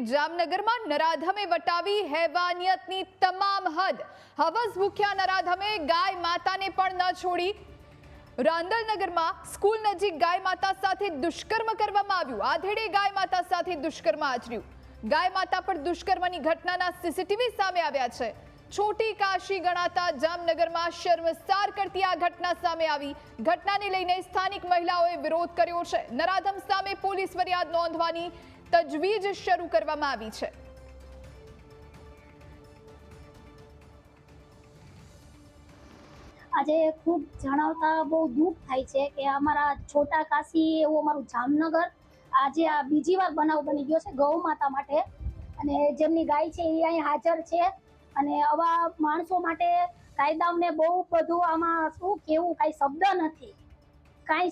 જામનગરમાં નરાધમે વટાવી હેવાનિયતની તમામ હદ। હવસ ભૂખ્યા નરાધમે ગાય માતાને પણ ન છોડી। રાંદલનગરમાં સ્કૂલ નજીક ગાય માતા સાથે દુષ્કર્મ કરવામાં આવ્યું। આધેડે ગાય માતા સાથે દુષ્કર્મ આચર્યું। ગાય માતા પર દુષ્કર્મની ઘટનાના સીસીટીવી સામે આવ્યા છે। छोटी काशी गणाता जामनगરમાં શર્મસાર કરતી આ ઘટના સામે આવી। ઘટનાને લઈને સ્થાનિક મહિલાઓએ વિરોધ કર્યો છે। નરાધમ સામે પોલીસ ફરિયાદ નોંધવાની તજવીજ શરૂ કરવામાં આવી છે। આજે ખૂબ જણાવતા બહુ દુઃખ થાય છે કે અમારા છોટા કાશી એવું અમારું જામનગર આજે આ બીજી વાર બનાવ બની ગયો છે ગૌ માતા માટે, અને જેમની ગાય છે એ અહીં હાજર છે। અને આવા માણસો માટે કાયદાને બહુ બધું આમાં શું કેવું, કાંઈ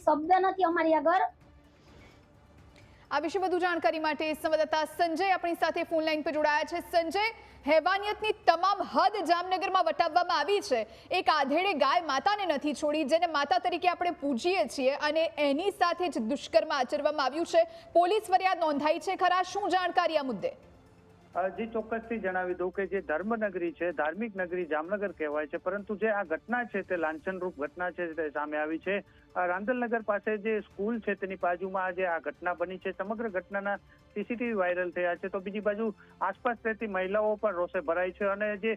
શબ્દ નથી અમારી આગળ। આ વિશે વધુ જાણકારી માટે સંવાદદાતા સંજય આપણી સાથે ફોન લાઈન પર જોડાયા છે। સંજય, હેવાનિયતની તમામ હદ જામનગરમાં વટાવવામાં આવી છે। એક આધેડે ગાય માતાને નથી છોડી, જેને માતા તરીકે આપણે પૂજીએ છીએ, અને એની સાથે જ દુષ્કર્મ આચરવામાં આવ્યું છે। પોલીસ ફરિયાદ નોંધાઈ છે ખરા? શું જાણકારી આ મુદ્દે? જી, ચોક્કસથી જણાવી દઉં કે જે ધર્મનગરી છે, ધાર્મિક નગરી જામનગર કહેવાય છે, પરંતુ જે આ ઘટના છે તે લાંછનરૂપ ઘટના છે તે સામે આવી છે। રાંદલનગર પાસે જે સ્કૂલ છે તેની બાજુમાં આજે આ ઘટના બની છે। સમગ્ર ઘટનાના સીસીટીવી વાયરલ થયા છે, તો બીજી બાજુ આસપાસ રહેતી મહિલાઓ પણ રોષે ભરાઈ છે, અને જે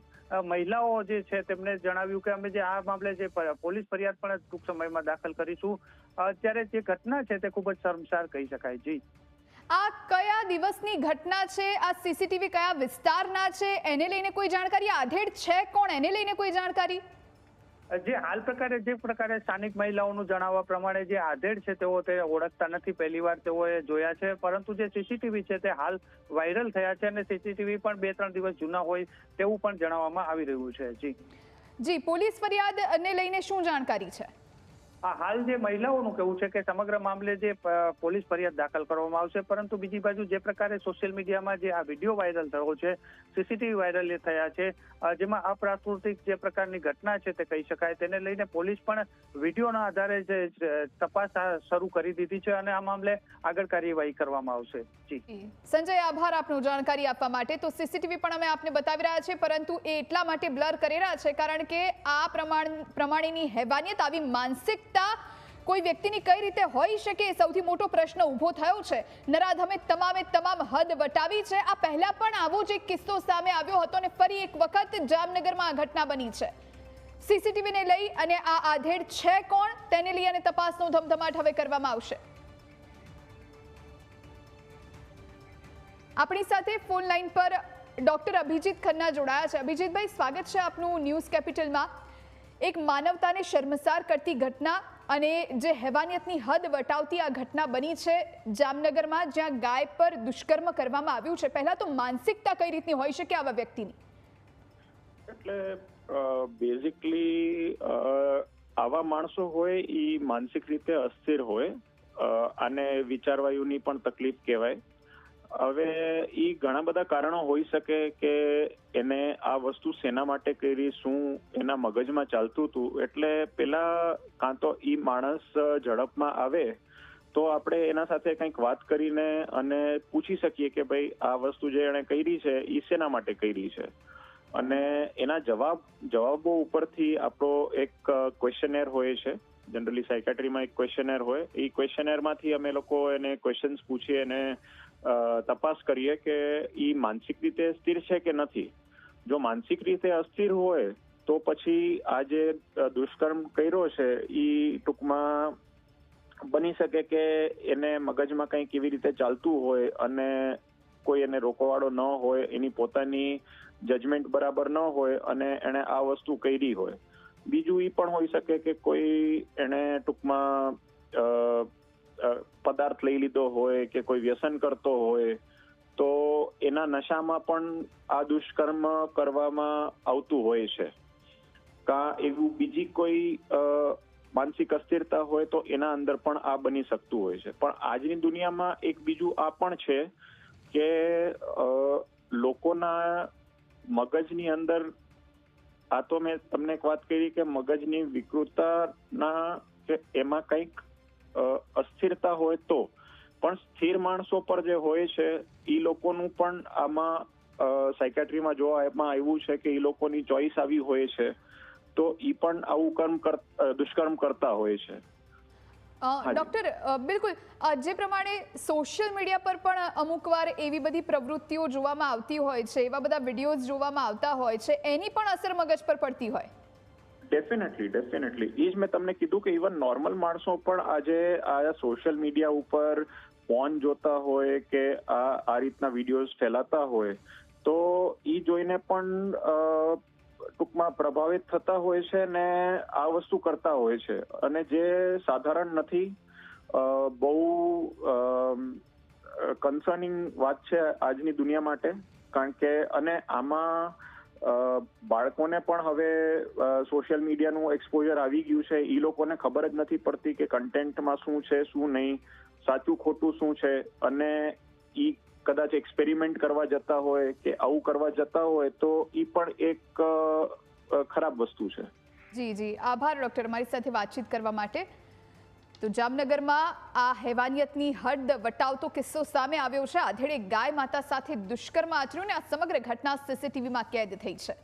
મહિલાઓ જે છે તેમને જણાવ્યું કે અમે જે આ મામલે જે પોલીસ ફરિયાદ પણ ટૂંક સમયમાં દાખલ કરીશું। અત્યારે જે ઘટના છે તે ખૂબ જ શર્મસાર કહી શકાય। જી, આ કયા દિવસની ઘટના છે? આ સીસીટીવી કયા વિસ્તારના છે? એને લઈને કોઈ જાણકારી? આધેડ છે કોણ, એને લઈને કોઈ જાણકારી? જે હાલ પ્રકારે સ્થાનિક મહિલાઓનું જણાવવા પ્રમાણે જે આધેડ છે તેઓ તે ઓળખતા નથી, પહેલી વાર તેઓએ જોયા છે, પરંતુ જે સીસીટીવી છે તે હાલ વાયરલ થયા છે, અને સીસીટીવી પણ 2-3 દિવસ જૂના હોય તેવું પણ જણાવવામાં આવી રહ્યું છે। જી, પોલીસ ફરિયાદને લઈને શું જાણકારી છે? હાલ જે મહિલાઓનું કહેવું છે કે સમગ્ર મામલે જે પોલીસ ફરિયાદ દાખલ કરવામાં આવશે, પરંતુ બીજી બાજુ જે પ્રકારે સોશિયલ મીડિયામાં જે આ વિડીયો વાયરલ થયો છે, સીસીટીવી વાયરલ થયા છે, જેમાં અપ્રાકૃતિક જે પ્રકારની ઘટના છે તે કહી શકાય, તેને લઈને પોલીસ પણ વિડીયોના આધારે જે તપાસ શરૂ કરી દીધી છે, અને આ મામલે આગળ કાર્યવાહી કરવામાં આવશે। જી સંજય, આભાર આપનો જાણકારી આપવા માટે। તો સીસીટીવી પણ અમે આપને બતાવી રહ્યા છીએ, પરંતુ એ એટલા માટે બ્લર કરી રહ્યા છે કારણ કે આ પ્રમાણેની હેવાનિયત, આવી માનસિક કોઈ વ્યક્તિની કઈ રીતે હોઈ શકે, સૌથી મોટો પ્રશ્ન ઉભો થયો છે। નરાધમે તમામ હદ વટાવી છે। આ પહેલા પણ આવો જ એક કિસ્સો સામે આવ્યો હતો, અને ફરી એક વખત જામનગરમાં આ ઘટના બની છે। સીસીટીવીને લઈ અને આ આધેડ છે કોણ તેને લઈ અને તપાસનો ધમધમાટ હવે કરવામાં આવશે। આપણી સાથે ફોન લાઈન પર ડોક્ટર અભિજીત ખન્ના જોડાયા છે। અભિજીતભાઈ, સ્વાગત છે આપનું ન્યૂઝ કેપિટલમાં। એક માનવતાને શર્મસાર કરતી ઘટના અને જે હેવાનિયતની હદ વટાવતી આ ઘટના બની છે જામનગરમાં, જ્યાં ગાય પર દુષ્કર્મ કરવામાં આવ્યું છે। પહેલા તો માનસિકતા કઈ રીતની હોઈ શકે આવા વ્યક્તિની? એટલે બેઝિકલી આવા માણસો હોય એ માનસિક રીતે અસ્થિર હોય, અને વિચારવાયુની પણ તકલીફ કહેવાય। હવે એ ઘણા બધા કારણો હોઈ શકે કે એને આ વસ્તુ શેના માટે કરી, શું એના મગજમાં ચાલતું હતું। એટલે પેલા કાં તો એ માણસ ઝડપમાં આવે તો આપણે એના સાથે કંઈક વાત કરીને અને પૂછી શકીએ કે ભાઈ આ વસ્તુ જે એણે કરી છે એ શેના માટે કરી છે, અને એના જવાબો ઉપરથી આપણો એક ક્વેશ્ચનેર હોય છે। જનરલી સાયકાટ્રીમાં એક ક્વેશ્ચનેર હોય, એ ક્વેશ્ચનેરમાંથી અમે લોકો એને ક્વેશ્ચન્સ પૂછીએ અને તપાસ કરીએ કે એ માનસિક રીતે સ્થિર છે કે નથી। જો માનસિક રીતે અસ્થિર હોય તો પછી આ જે દુષ્કર્મ કર્યો છે એ ટૂંકમાં બની શકે કે એને મગજમાં કંઈ કેવી રીતે ચાલતું હોય, અને કોઈ એને રોકવાવાળો ન હોય, એની પોતાની જજમેન્ટ બરાબર ન હોય, અને એણે આ વસ્તુ કરી હોય। બીજું એ પણ હોઈ શકે કે કોઈ એને ટૂંકમાં પદાર્થ લઈ લીધો હોય કે કોઈ વ્યસન કરતો હોય, તો એના નશામાં પણ આ દુષ્કર્મ કરવામાં આવતું હોય છે। કાં એવું બીજી કોઈ માનસિક અસ્થિરતા હોય તો એના અંદર પણ આ બની શકતું હોય છે। પણ આજની દુનિયામાં એક બીજું આ પણ છે કે લોકોના મગજની અંદર, આ તો મેં તમને એક વાત કરી કે મગજની વિકૃતતાના કે એમાં કંઈક અસ્થિરતા હોય તો પણ સ્થિર માણસો પર જે હોય છે એ લોકોનું પણ આમાં સાયકેટ્રીમાં જોવામાં આવ્યું છે કે એ લોકોની ચોઈસ આવી હોય છે, તો એ પણ આવું દુષ્કર્મ કરતા હોય છે. ડોક્ટર, બિલકુલ જે પ્રમાણે સોશિયલ મીડિયા પર પણ અમુક વાર એવી બધી પ્રવૃત્તિઓ જોવામાં આવતી હોય છે, એવા બધા વિડીયોઝ જોવામાં આવતા હોય છે, એની પણ અસર મગજ પર પડતી હોય? ડેફિનેટલી એ જ મેં તમને કીધું કે ઇવન નોર્મલ માણસો પણ આજે આ સોશિયલ મીડિયા ઉપર ફોન જોતા હોય કે આ રીતના વિડીયોઝ ફેલાતા હોય, તો એ જોઈને પણ ટૂંકમાં પ્રભાવિત થતા હોય છે ને આ વસ્તુ કરતા હોય છે, અને જે સાધારણ નથી. બહુ કન્સર્નિંગ વાત છે આજની દુનિયા માટે, કારણ કે અને આમાં બાળકોને પણ હવે સોશિયલ મીડિયાનું એક્સપોઝર આવી ગયું છે. એ લોકોને ખબર જ નથી પડતી કે કન્ટેન્ટમાં શું છે શું નહીં, સાચું ખોટું શું છે, અને એ કદાચ એક્સપેરિમેન્ટ કરવા જતા હોય કે આવું કરવા જતા હોય તો એ પણ એક ખરાબ વસ્તુ છે. જી, આભાર ડોક્ટર મારી સાથે વાતચીત કરવા માટે. તો જામનગરમાં આ હેવાનિયતની હદ વટાવતો કિસ્સો સામે આવ્યો છે. આધેડે ગાય માતા સાથે દુષ્કર્મ આચર્યું ને આ સમગ્ર ઘટના સીસીટીવીમાં કેદ થઈ છે.